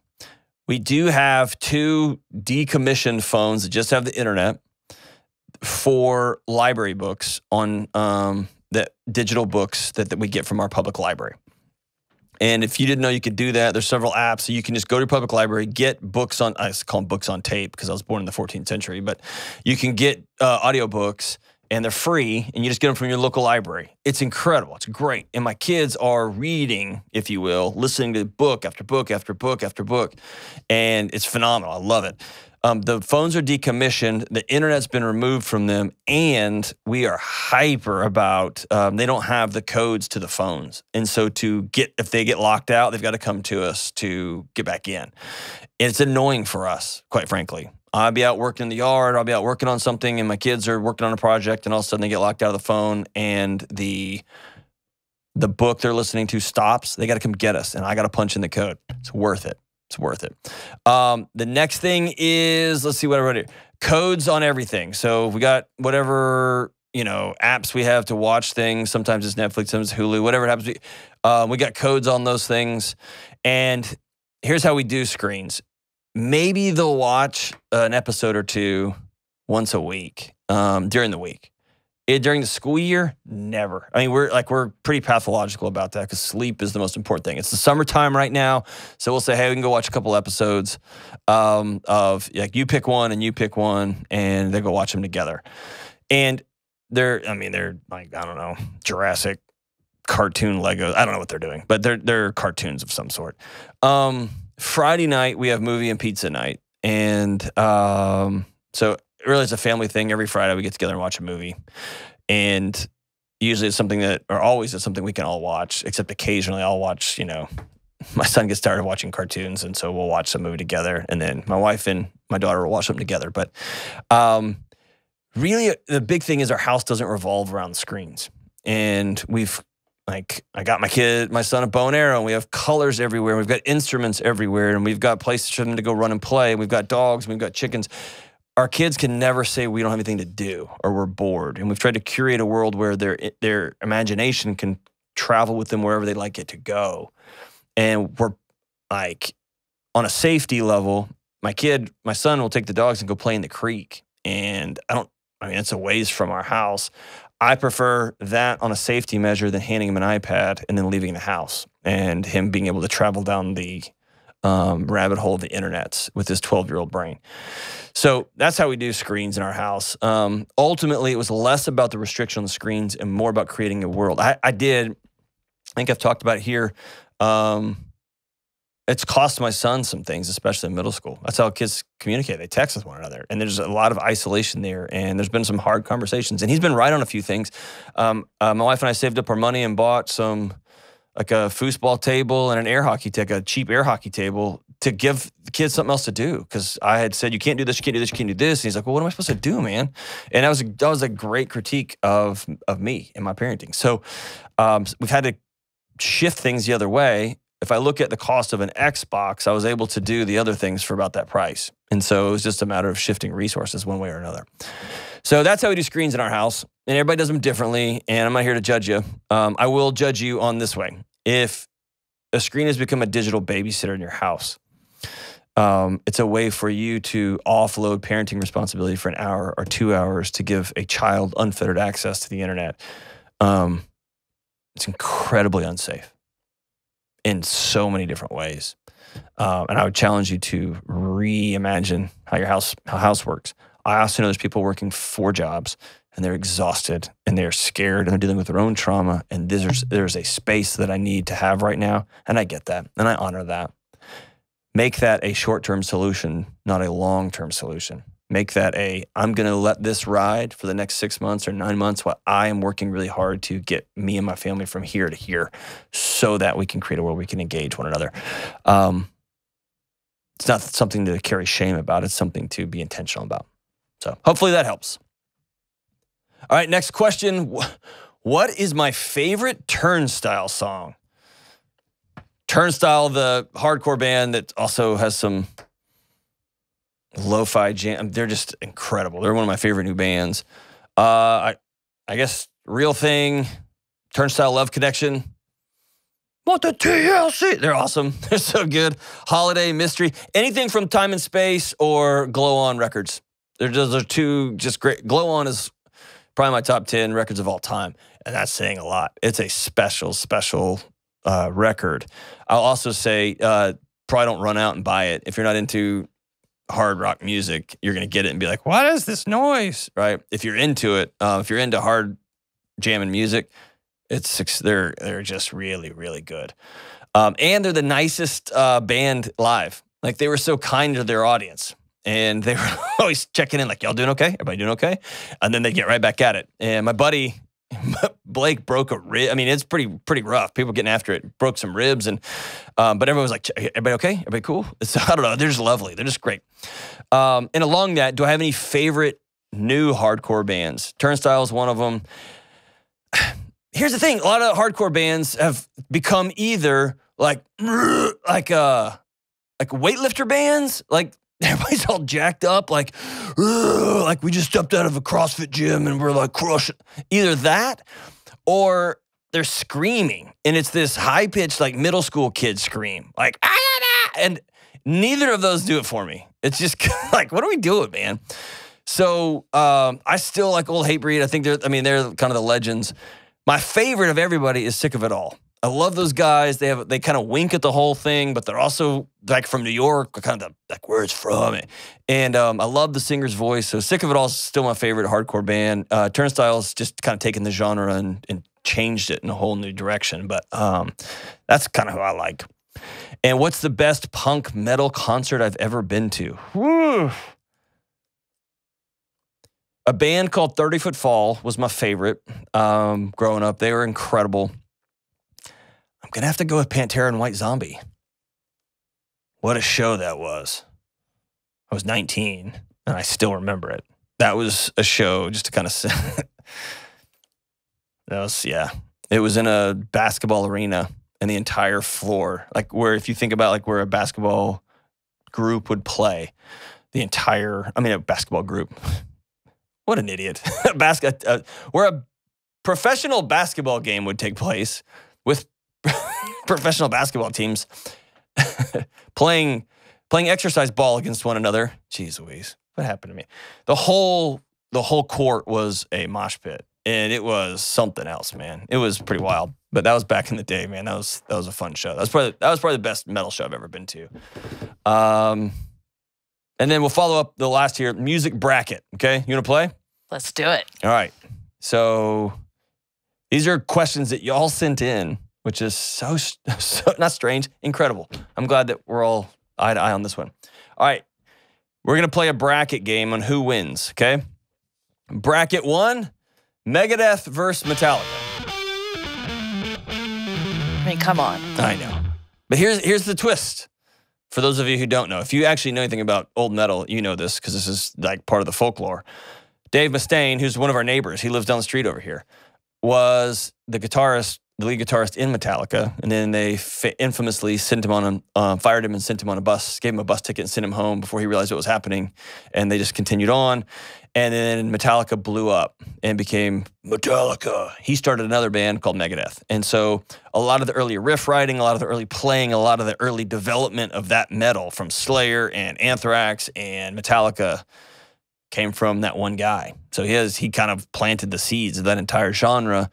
We do have 2 decommissioned phones that just have the internet for library books on the digital books that we get from our public library. And if you didn't know you could do that, there's several apps. So you can just go to your public library, get books on, I call them books on tape because I was born in the 14th century, but you can get audiobooks and they're free and you just get them from your local library. It's incredible. It's great. And my kids are reading, if you will, listening to book after book after book after book. And it's phenomenal. I love it. The phones are decommissioned. The internet's been removed from them. And we are hyper about, they don't have the codes to the phones. And so if they get locked out, they've got to come to us to get back in. It's annoying for us, quite frankly. I'll be out working in the yard, I'll be out working on something, and my kids are working on a project, and all of a sudden they get locked out of the phone, and the book they're listening to stops. They got to come get us, and I got to punch in the code. It's worth it. It's worth it. The next thing is, let's see what I wrote here. Codes on everything. So we got whatever, apps we have to watch things. Sometimes it's Netflix, sometimes it's Hulu, whatever it happens to be. We got codes on those things. And here's how we do screens. Maybe they'll watch an episode or 2 once a week during the week. During the school year, never. I mean, we're pretty pathological about that because sleep is the most important thing. It's the summertime right now, so we'll say, hey, we can go watch a couple episodes of you pick one and you pick one, and they go watch them together. And they're like, I don't know, Jurassic cartoon Legos. I don't know what they're doing, but they're cartoons of some sort. Friday night, we have movie and pizza night. And so really it's a family thing. Every Friday we get together and watch a movie. And usually it's something always it's something we can all watch, except occasionally I'll watch, my son gets tired of watching cartoons. And so we'll watch some movie together. And then my wife and my daughter will watch something together. But really the big thing is our house doesn't revolve around screens. And we've Like, I got my son a bow and arrow, and we have colors everywhere. We've got instruments everywhere, and we've got places for them to go run and play. We've got dogs, and we've got chickens. Our kids can never say we don't have anything to do or we're bored. And we've tried to curate a world where their imagination can travel with them wherever they'd like it to go. And we're like, on a safety level, my son will take the dogs and go play in the creek. And it's a ways from our house. I prefer that on a safety measure than handing him an iPad and then leaving the house and him being able to travel down the rabbit hole of the internet with his 12-year-old brain. So that's how we do screens in our house. Ultimately, it was less about the restriction on the screens and more about creating a world. I think I've talked about it here. It's cost my son some things, especially in middle school. That's how kids communicate. They text with one another. And there's a lot of isolation there. And there's been some hard conversations. And he's been right on a few things. My wife and I saved up our money and bought like a foosball table and an air hockey a cheap air hockey table to give the kids something else to do. Because I had said, you can't do this, you can't do this, you can't do this. And he's like, well, what am I supposed to do, man? And that was a great critique of me and my parenting. So we've had to shift things the other way. If I look at the cost of an Xbox, I was able to do the other things for about that price. And so it was just a matter of shifting resources one way or another. So that's how we do screens in our house. And everybody does them differently. And I'm not here to judge you. I will judge you on this way. If a screen has become a digital babysitter in your house, it's a way for you to offload parenting responsibility for an hour or 2 hours to give a child unfettered access to the internet. It's incredibly unsafe in so many different ways. And I would challenge you to reimagine how house works. I also know there's people working 4 jobs and they're exhausted and they're scared and they're dealing with their own trauma. And there's a space that I need to have right now. And I get that. And I honor that. Make that a short-term solution, not a long-term solution. Make that I'm going to let this ride for the next 6 months or 9 months while I am working really hard to get me and my family from here to here so that we can create a world where we can engage one another. It's not something to carry shame about. It's something to be intentional about. So hopefully that helps. All right, next question. What is my favorite Turnstile song? Turnstile, the hardcore band that also has some lo-fi jam. They're just incredible. They're one of my favorite new bands. I guess Real Thing, Turnstile, Love Connection. What the TLC? They're awesome. They're so good. Holiday, Mystery, anything from Time and Space or Glow On records. Those are 2 just great. Glow On is probably my top 10 records of all time, and that's saying a lot. It's a special record. I'll also say probably don't run out and buy it. If you're not into hard rock music, you're going to get it and be like, what is this noise? Right? If you're into it, if you're into hard jamming music, they're just really, really good. And they're the nicest band live. Like, they were so kind to their audience. And they were always checking in like, y'all doing okay? Everybody doing okay? And then they get right back at it. And my buddy, Blake, broke a rib. I mean, it's pretty rough. People getting after it. Broke some ribs. And but everyone was like, everybody okay? Everybody cool? So I don't know. They're just lovely. They're just great. And along that, do I have any favorite new hardcore bands? Turnstile is one of them. Here's the thing. A lot of hardcore bands have become either like weightlifter bands, like everybody's all jacked up, like we just stepped out of a CrossFit gym and we're like crushing. Either that or they're screaming and it's this high-pitched like middle school kid scream, like, and neither of those do it for me. It's just like, what are we doing, man? So I still like Old Hatebreed. I think they're kind of the legends. My favorite of everybody is Sick of It All. I love those guys. They kind of wink at the whole thing, but they're also like from New York, kind of like where it's from. And I love the singer's voice. So Sick of It All is still my favorite hardcore band. Turnstile's just kind of taken the genre and changed it in a whole new direction. But that's kind of who I like. And what's the best punk metal concert I've ever been to? Woo. A band called 30 Foot Fall was my favorite growing up. They were incredible. I'm going to have to go with Pantera and White Zombie. What a show that was. I was 19, and I still remember it. That was a show just to kind of... that It was in a basketball arena, and the entire floor, like where if you think about like where a basketball group would play, a basketball group. What an idiot. Where a professional basketball game would take place with professional basketball teams playing exercise ball against one another. Jeez Louise, what happened to me? The whole court was a mosh pit, and it was something else, man. It was pretty wild. But that was back in the day, man. That was a fun show. That was probably the best metal show I've ever been to. And then we'll follow up the last here, music bracket. Okay, you want to play? Let's do it. All right. So these are questions that y'all sent in, which is so not strange, incredible. I'm glad that we're all eye to eye on this one. All right. We're going to play a bracket game on who wins, okay? Bracket 1, Megadeth versus Metallica. I mean, come on. I know. But here's the twist. For those of you who don't know, if you actually know anything about old metal, you know this because this is like part of the folklore. Dave Mustaine, who's one of our neighbors, he lives down the street over here, was the lead guitarist in Metallica, and then they infamously sent him fired him and sent him on a bus, gave him a bus ticket and sent him home before he realized what was happening, and they just continued on, and then Metallica blew up and became Metallica. He started another band called Megadeth, and so a lot of the early riff writing, a lot of the early playing, a lot of the early development of that metal from Slayer and Anthrax and Metallica came from that one guy. So he kind of planted the seeds of that entire genre.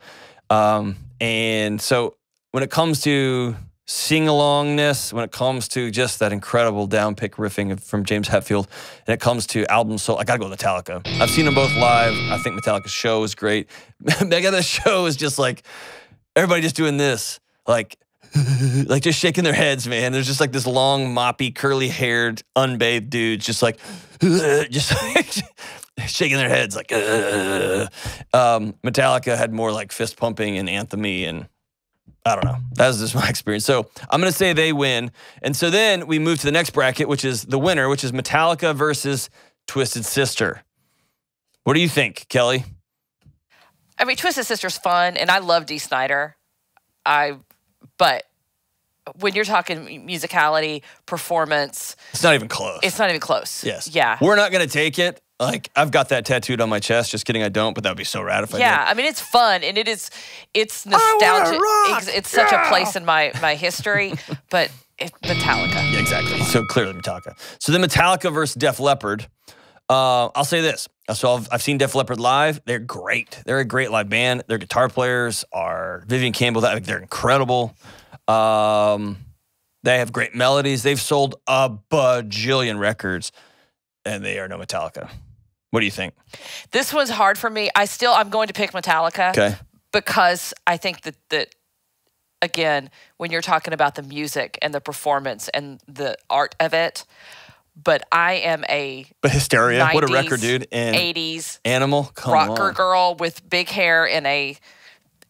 And so when it comes to sing-alongness, when it comes to just that incredible down-pick riffing from James Hetfield, and it comes to album soul, I gotta go with Metallica. I've seen them both live. I think Metallica's show is great. Megadeth's show is just like, everybody just doing this, like just shaking their heads, man. There's just like this long, moppy, curly-haired, unbathed dude, just like, shaking their heads like, Metallica had more like fist pumping and anthem-y, and I don't know. That was just my experience. So I'm going to say they win. And so then we move to the next bracket, which is the winner, which is Metallica versus Twisted Sister. What do you think, Kelly? I mean, Twisted Sister's fun, and I love Dee Snider. But when you're talking musicality, performance, it's not even close. It's not even close. Yes. Yeah. We're not going to take it. Like, I've got that tattooed on my chest. Just kidding, I don't, but that would be so rad if I did. Yeah, I mean, it's fun, and it's nostalgic. It's such a place in my history, but it's Metallica. Yeah, exactly. So clearly Metallica. So then Metallica versus Def Leppard. I'll say this. So I've seen Def Leppard live. They're great. They're a great live band. Their guitar players are Vivian Campbell. They're incredible. They have great melodies. They've sold a bajillion records, and they are no Metallica. What do you think? This one's hard for me. I'm going to pick Metallica. Okay. Because I think that again, when you're talking about the music and the performance and the art of it, but I am But Hysteria, 90s, what a record, dude. And 80s Animal, come rocker on. girl with big hair and a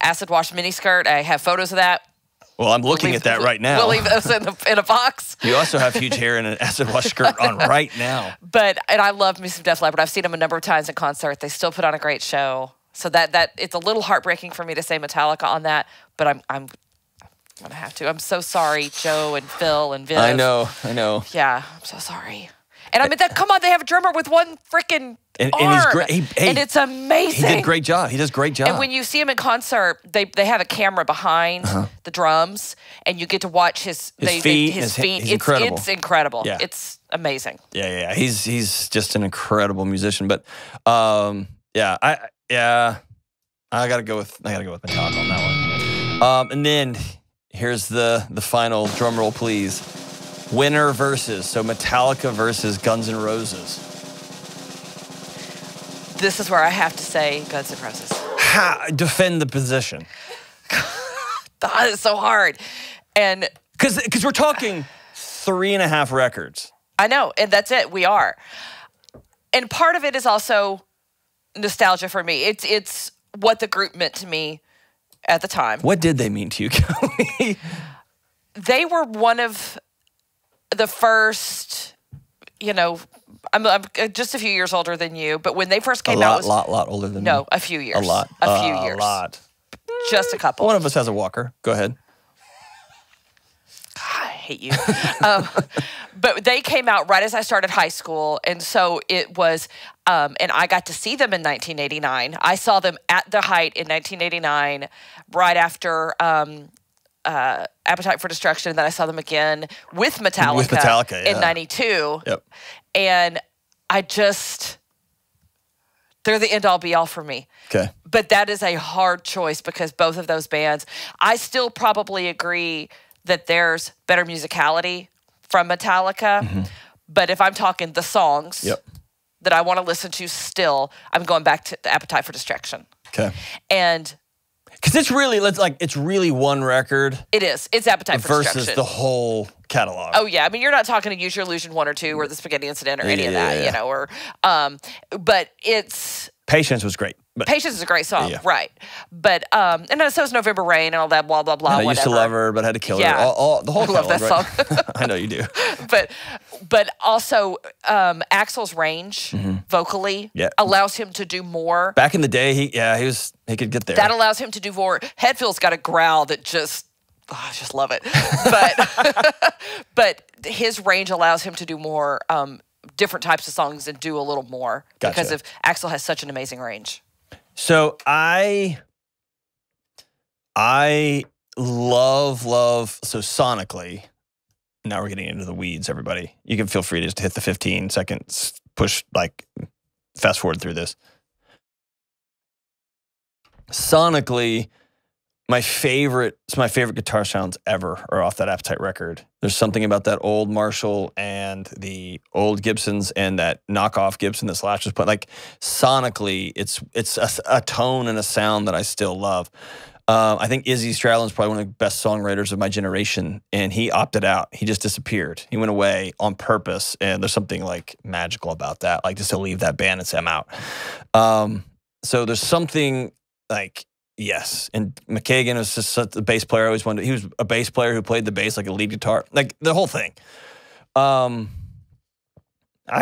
acid wash miniskirt. I have photos of that. Well, I'm looking at that right now. We'll leave those in a box. You also have huge hair and an acid wash skirt on right now. And I love me some Def Leppard. I've seen them a number of times in concert. They still put on a great show. So that it's a little heartbreaking for me to say Metallica on that, but I'm gonna have to. I'm so sorry, Joe and Phil and Viv. I know. Yeah, I'm so sorry. And I mean, come on, they have a drummer with one freaking arm. And he's great. And it's amazing. He did a great job. He does a great job. And when you see him in concert, they have a camera behind the drums, and you get to watch his feet. He's incredible. It's incredible. Yeah. It's amazing. Yeah. He's just an incredible musician. But I gotta go with Metallica on that one. And then here's the final drum roll, please. Winner versus, so Metallica versus Guns N' Roses. This is where I have to say Guns N' Roses. Defend the position. That is so hard. And because we're talking 3.5 records. I know, and that's it. We are. And part of it is also nostalgia for me. It's what the group meant to me at the time. What did they mean to you, Kelly? They were one of the first, I'm just a few years older than you, but when they first came out, a lot older than me. No, a few years. A lot. A few years. A lot. Just a couple. One of us has a walker. Go ahead. I hate you. But they came out right as I started high school. And so it was, and I got to see them in 1989. I saw them at the height in 1989, right after Appetite for Destruction. And then I saw them again with Metallica, in 92. Yep. And they're the end all be all for me. Okay. But that is a hard choice because both of those bands, I still probably agree that there's better musicality from Metallica. But if I'm talking the songs that I want to listen to still, I'm going back to Appetite for Destruction. Okay. And because it's really one record. it is. It's Appetite for versus Destruction. the whole catalog. Oh yeah, I mean you're not talking to Use Your Illusion 1 or 2 or the Spaghetti Incident or any of that, you know, or but it's Patience was great. But Patience is a great song, right? But and so is November Rain and all that blah blah blah. I used to love her, but had to kill her. The whole I love that catalog, song. right? I know you do. But also Axl's range vocally allows him to do more. Back in the day, he could get there. That allows him to do more. Hetfield's got a growl that just. Oh, I just love it. But his range allows him to do more different types of songs and do a little more because of Axl has such an amazing range. So I love so sonically. Now we're getting into the weeds, everybody. You can feel free to just hit the 15 seconds push, like fast forward through this. Sonically, my favorite guitar sounds ever are off that Appetite record. There's something about that old Marshall and the old Gibsons and that knockoff Gibson that Slash was put. Like sonically, it's a tone and a sound that I still love. I think Izzy Stradlin's probably one of the best songwriters of my generation, and he opted out. He just disappeared. He went away on purpose, and there's something like magical about that, like just to leave that band and say I'm out. So there's something like. Yes, and McKagan was just such a bass player. I always wanted. He was a bass player who played the bass like a lead guitar, like the whole thing. I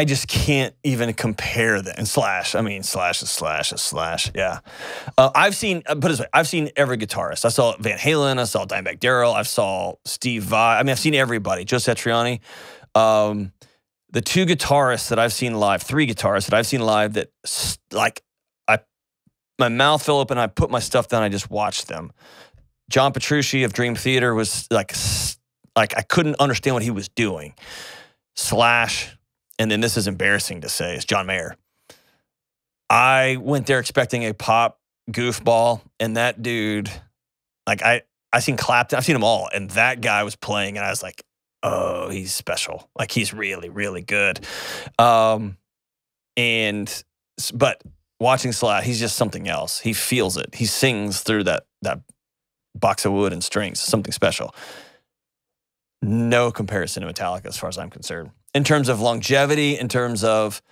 just can't even compare that. And Slash, I mean, Slash is Slash. Yeah, I've seen. Put it this way, I've seen every guitarist. I saw Van Halen. I saw Dimebag Darrell. I saw Steve Vai. I mean, I've seen everybody. Joe Satriani. The two guitarists that I've seen live, three guitarists that I've seen live that like. My mouth fell open. I put my stuff down. I just watched them. John Petrucci of Dream Theater was like I couldn't understand what he was doing. Slash, and then this is embarrassing to say, is John Mayer. I went there expecting a pop goofball, and that dude, like I seen Clapton, I've seen them all, and that guy was playing, and I was like, oh, he's special. Like he's really, really good. But watching Slash, he's just something else. He feels it. He sings through that box of wood and strings. Something special. No comparison to Metallica as far as I'm concerned. In terms of longevity, in terms of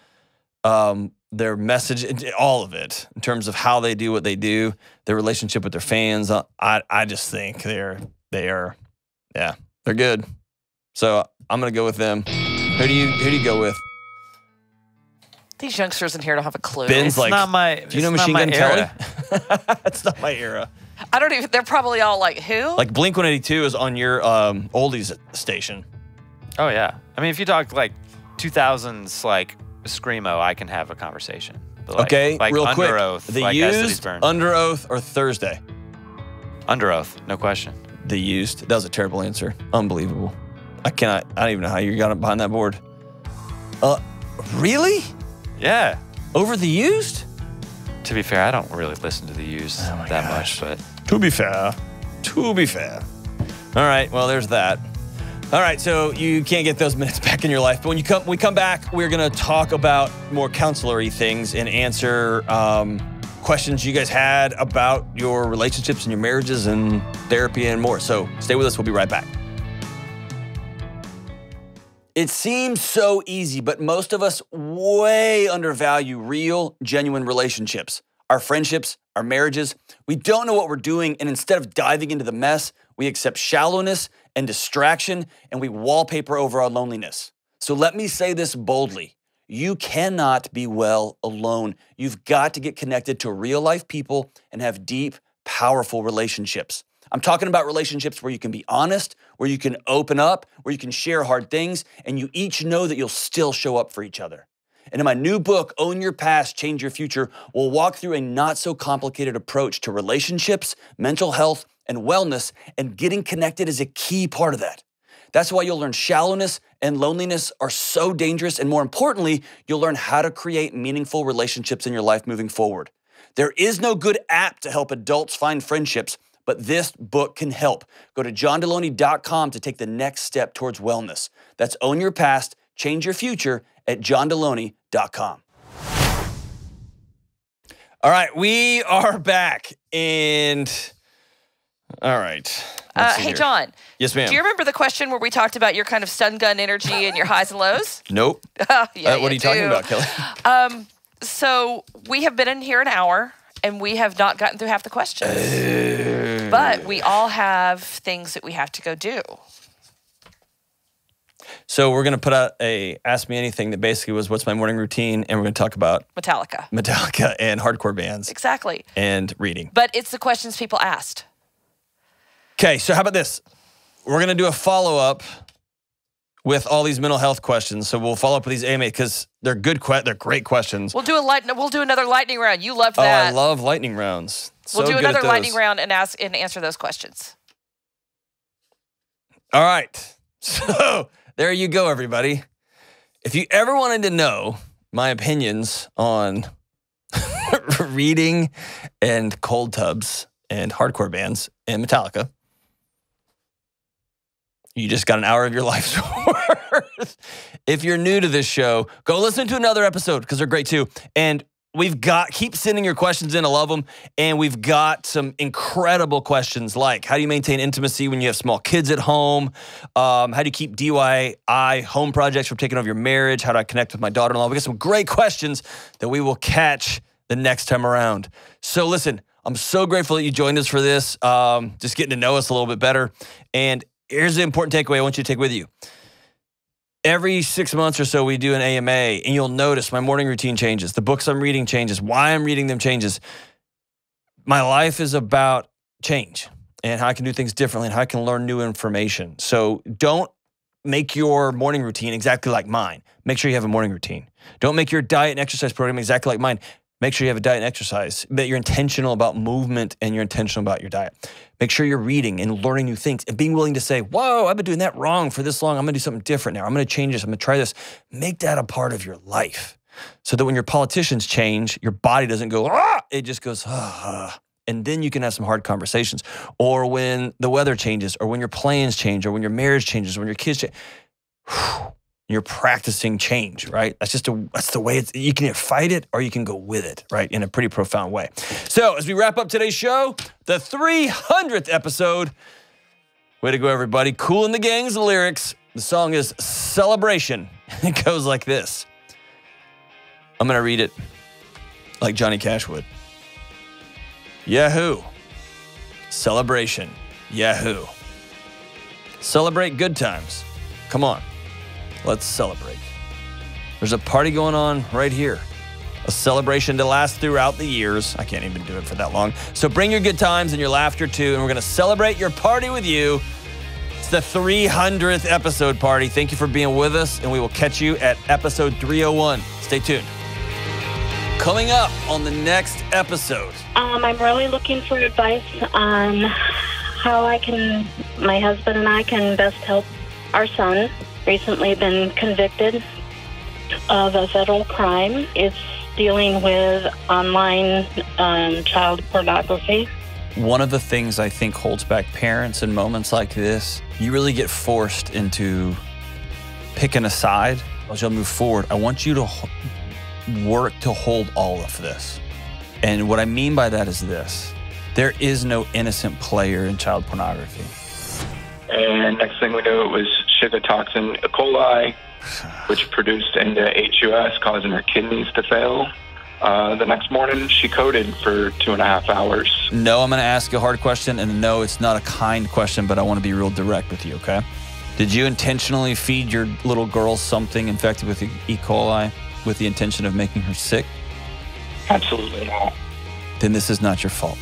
their message, all of it. In terms of how they do what they do, their relationship with their fans, I just think they're good. So I'm gonna go with them. Who do you go with? These youngsters in here don't have a clue. Ben's Do you know Machine Gun Kelly? It's not my era. I don't even. They're probably all like who? Like Blink-182 is on your oldies station. Oh yeah. I mean, if you talk like 2000s like screamo, I can have a conversation. But like, okay, like real Under quick. Oath, The like Used, Under Oath, or Thursday? Under Oath, no question. The Used. That was a terrible answer. Unbelievable. I don't even know how you got it behind that board. Really? Yeah. Over The Used? To be fair, I don't really listen to the Used that much, but To be fair. All right, well, there's that. All right, so you can't get those minutes back in your life, but when we come back, we're going to talk about more counselor-y things and answer questions you guys had about your relationships and your marriages and therapy and more. So stay with us. We'll be right back. It seems so easy, but most of us way undervalue real, genuine relationships. Our friendships, our marriages. We don't know what we're doing, and instead of diving into the mess, we accept shallowness and distraction, and we wallpaper over our loneliness. So let me say this boldly. You cannot be well alone. You've got to get connected to real-life people and have deep, powerful relationships. I'm talking about relationships where you can be honest, where you can open up, where you can share hard things, and you each know that you'll still show up for each other. And in my new book, Own Your Past, Change Your Future, we'll walk through a not so complicated approach to relationships, mental health, and wellness, and getting connected is a key part of that. That's why you'll learn shallowness and loneliness are so dangerous, and more importantly, you'll learn how to create meaningful relationships in your life moving forward. There is no good app to help adults find friendships, but this book can help. Go to johndelony.com to take the next step towards wellness. That's Own Your Past, Change Your Future at johndelony.com. All right, we are back, and all right. Hey, John. Yes, ma'am. Do you remember the question where we talked about your kind of stun gun energy and your highs and lows? Nope. Yeah, what are you talking about, Kelly? So we have been in here an hour, and we have not gotten through half the questions. But we all have things that we have to go do. So we're going to put out a Ask Me Anything that basically was what's my morning routine, and we're going to talk about Metallica and hardcore bands. Exactly. And reading. But it's the questions people asked. Okay, so how about this? We're going to do a follow-up with all these mental health questions. So we'll follow up with these AMA because they're they're great questions. We'll do another lightning round. You loved Oh, that. I love lightning rounds. We'll So do good another at those. lightning round and answer those questions. All right. So there you go, everybody. If you ever wanted to know my opinions on reading and cold tubs and hardcore bands and Metallica, you just got an hour of your life's worth. If you're new to this show, go listen to another episode because they're great too. And keep sending your questions in. I love them. And we've got some incredible questions like, how do you maintain intimacy when you have small kids at home? How do you keep DIY home projects from taking over your marriage? How do I connect with my daughter-in-law? We got some great questions that we will catch the next time around. So listen, I'm so grateful that you joined us for this. Just getting to know us a little bit better. And here's the important takeaway I want you to take with you. Every 6 months or so, we do an AMA, and you'll notice my morning routine changes. The books I'm reading changes. Why I'm reading them changes. My life is about change and how I can do things differently and how I can learn new information. So don't make your morning routine exactly like mine. Make sure you have a morning routine. Don't make your diet and exercise program exactly like mine. Make sure you have a diet and exercise, that you're intentional about movement and you're intentional about your diet. Make sure you're reading and learning new things and being willing to say, whoa, I've been doing that wrong for this long. I'm going to do something different now. I'm going to change this. I'm going to try this. Make that a part of your life so that when your politicians change, your body doesn't go, ah, it just goes, ah. And then you can have some hard conversations. Or when the weather changes, or when your plans change, or when your marriage changes, or when your kids change. You're practicing change, right? That's the way it's, you can either fight it or you can go with it, right? In a pretty profound way. So as we wrap up today's show, the 300th episode. Way to go, everybody. Cool in the Gang's the lyrics. The song is Celebration. It goes like this. I'm going to read it like Johnny Cash would. Yahoo. Celebration. Yahoo. Celebrate good times. Come on. Let's celebrate. There's a party going on right here. A celebration to last throughout the years. I can't even do it for that long. So bring your good times and your laughter too, and we're going to celebrate your party with you. It's the 300th episode party. Thank you for being with us, and we will catch you at episode 301. Stay tuned. Coming up on the next episode. I'm really looking for advice on how my husband and I can best help our son. Recently been convicted of a federal crime. It's dealing with online child pornography. One of the things I think holds back parents in moments like this, you really get forced into picking a side. As you'll move forward, I want you to work to hold all of this. And what I mean by that is this. There is no innocent player in child pornography. And next thing we knew, it was sugar toxin E. coli, which produced into HUS, causing her kidneys to fail. The next morning, she coded for 2.5 hours. No, I'm going to ask you a hard question, and no, it's not a kind question, but I want to be real direct with you, okay? Did you intentionally feed your little girl something infected with E. coli with the intention of making her sick? Absolutely not. Then this is not your fault.